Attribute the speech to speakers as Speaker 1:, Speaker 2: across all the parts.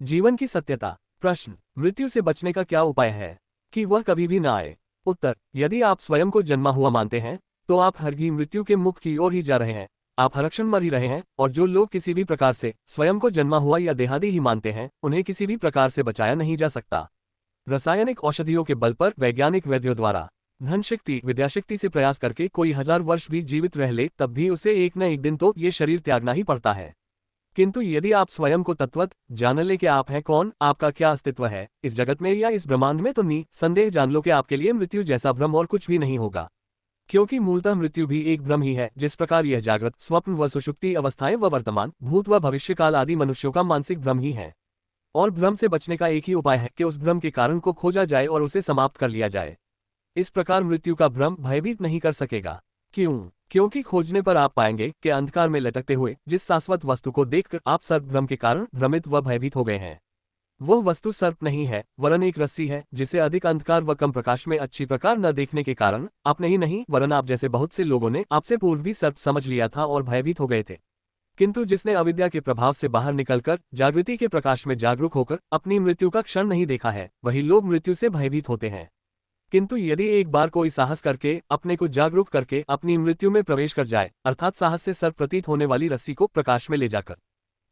Speaker 1: जीवन की सत्यता। प्रश्न, मृत्यु से बचने का क्या उपाय है कि वह कभी भी ना आए? उत्तर, यदि आप स्वयं को जन्मा हुआ मानते हैं तो आप हर ही मृत्यु के मुख की ओर ही जा रहे हैं। आप हर क्षण मर ही रहे हैं, और जो लोग किसी भी प्रकार से स्वयं को जन्मा हुआ या देहादी ही मानते हैं उन्हें किसी भी प्रकार से बचाया नहीं जा सकता। रासायनिक औषधियों के बल पर वैज्ञानिक वैद्यों द्वारा धन शक्ति विद्याशक्ति से प्रयास करके कोई 1000 वर्ष भी जीवित रह ले तब भी उसे एक न एक दिन तो ये शरीर त्यागना ही पड़ता है। किंतु यदि आप स्वयं को तत्वत जान ले कि आप हैं कौन, आपका क्या अस्तित्व है इस जगत में या इस ब्रह्मांड में, तो संदेह जान लो कि आपके लिए मृत्यु जैसा भ्रम और कुछ भी नहीं होगा। क्योंकि मूलतः मृत्यु भी एक भ्रम ही है, जिस प्रकार यह जागृत स्वप्न व सुषुप्ति अवस्थाएं व वर्तमान भूत व भविष्य काल आदि मनुष्यों का मानसिक भ्रम ही है। और भ्रम से बचने का एक ही उपाय है कि उस भ्रम के कारण को खोजा जाए और उसे समाप्त कर लिया जाए। इस प्रकार मृत्यु का भ्रम भयभीत नहीं कर सकेगा। क्यों? क्योंकि खोजने पर आप पाएंगे कि अंधकार में लटकते हुए जिस शाश्वत वस्तु को देखकर आप सर्प भ्रम के कारण भ्रमित व भयभीत हो गए हैं, वह वस्तु सर्प नहीं है वरन एक रस्सी है, जिसे अधिक अंधकार व कम प्रकाश में अच्छी प्रकार न देखने के कारण आपने ही नहीं वरन आप जैसे बहुत से लोगों ने आपसे पूर्व भी सर्प समझ लिया था और भयभीत हो गए थे। किंतु जिसने अविद्या के प्रभाव से बाहर निकलकर जागृति के प्रकाश में जागरूक होकर अपनी मृत्यु का क्षण नहीं देखा है, वही लोग मृत्यु से भयभीत होते हैं। किंतु यदि एक बार कोई साहस करके अपने को जागरूक करके अपनी मृत्यु में प्रवेश कर जाए, अर्थात साहस से सर्प प्रतीत होने वाली रस्सी को प्रकाश में ले जाकर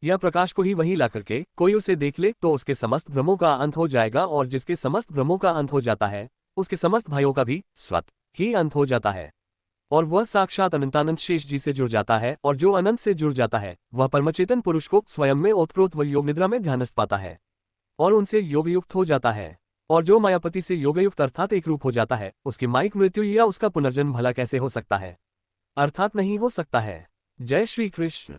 Speaker 1: या प्रकाश को ही वहीं ला करके कोई उसे देख ले, तो उसके समस्त भ्रमों का अंत हो जाएगा, और जिसके समस्त भ्रमों का अंत हो जाता है उसके समस्त भयों का भी स्वतः ही अंत हो जाता है, और वह साक्षात अनंतानंद शेष जी से जुड़ जाता है। और जो अनंत से जुड़ जाता है वह परमचेतन पुरुष को स्वयं में ओतप्रोत व योग निद्रा में ध्यानस्थ पाता है और उनसे योगयुक्त हो जाता है। और जो मायापति से योगयुक्त अर्थात एक रूप हो जाता है, उसकी माइक मृत्यु या उसका पुनर्जन्म भला कैसे हो सकता है? अर्थात नहीं हो सकता है। जय श्री कृष्ण।